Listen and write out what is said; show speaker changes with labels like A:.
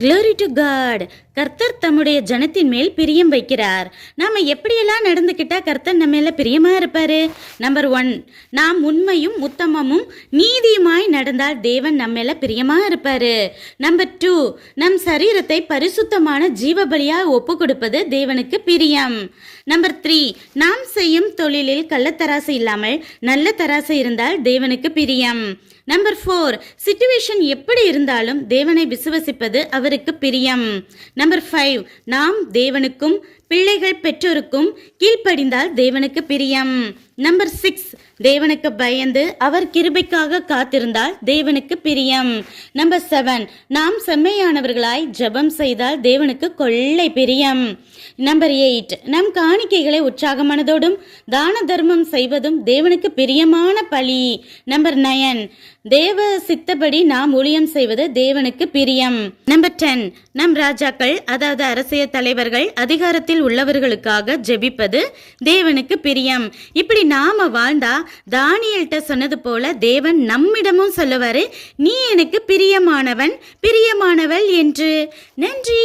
A: Glory to God. கர்த்தர் தம்முடைய ஜனத்தின் மேல் பிரியம் வைக்கிறார். நாம எப்படியெல்லாம் நடந்துக்கிட்டா கர்த்தர் நம்ம மேல பிரியமா இருப்பாரு? நம்பர் 1, நாம் உண்மையும் உத்தமமும் நீதியுமாய் நடந்தால் தேவன் நம்ம மேல பிரியமா இருப்பாரு. நம்பர் 2, நம் சரீரத்தை பரிசுத்தமான ஜீவபலியா ஒப்பு கொடுப்பது தேவனுக்கு பிரியம். நம்பர் 3, நாம் செய்யும் தொழிலில் கள்ளத்தராசு இல்லாமல் நல்ல தராசு இருந்தால் தேவனுக்கு பிரியம். நம்பர் 4, சிச்சுவேஷன் எப்படி இருந்தாலும் தேவனை விசுவசிப்பது அவருக்கு பிரியம். நம்பர் 5, நாம் தேவனுக்கும் பிள்ளைகள் பெற்றோருக்கும் கீழ்ப்படிந்தால் தேவனுக்கு பிரியம். நம்பர் 6, தேவனுக்கு பயந்து அவர் கிருபைக்காக காத்திருந்தால் தேவனுக்கு பிரியம். நம்பர் 7, நாம் செம்மையானவர்களாய் ஜெபம் செய்தால் தேவனுக்கு கொள்ளை பிரியம். நம்பர் 8, நம் காணிக்கைகளை உற்சாகமானதோடும் தான தர்மம் செய்வதும் தேவனுக்கு பிரியமான பலி. நம்பர் 9, தேவ சித்தப்படி நாம் ஊழியம் செய்வது தேவனுக்கு பிரியம். நம்பர் 10, நம் ராஜாக்கள் அதாவது அரசியல் தலைவர்கள் அதிகாரத்தில் உள்ளவர்களுக்காக ஜெபிப்பது தேவனுக்கு பிரியம். இப்படி நாம வாழ்ந்தா தானியேல்ட்ட சொன்னது போல தேவன் நம்மிடமும் சொல்லுவாரு, நீ எனக்கு பிரியமானவன் பிரியமானவள் என்று. நன்றி.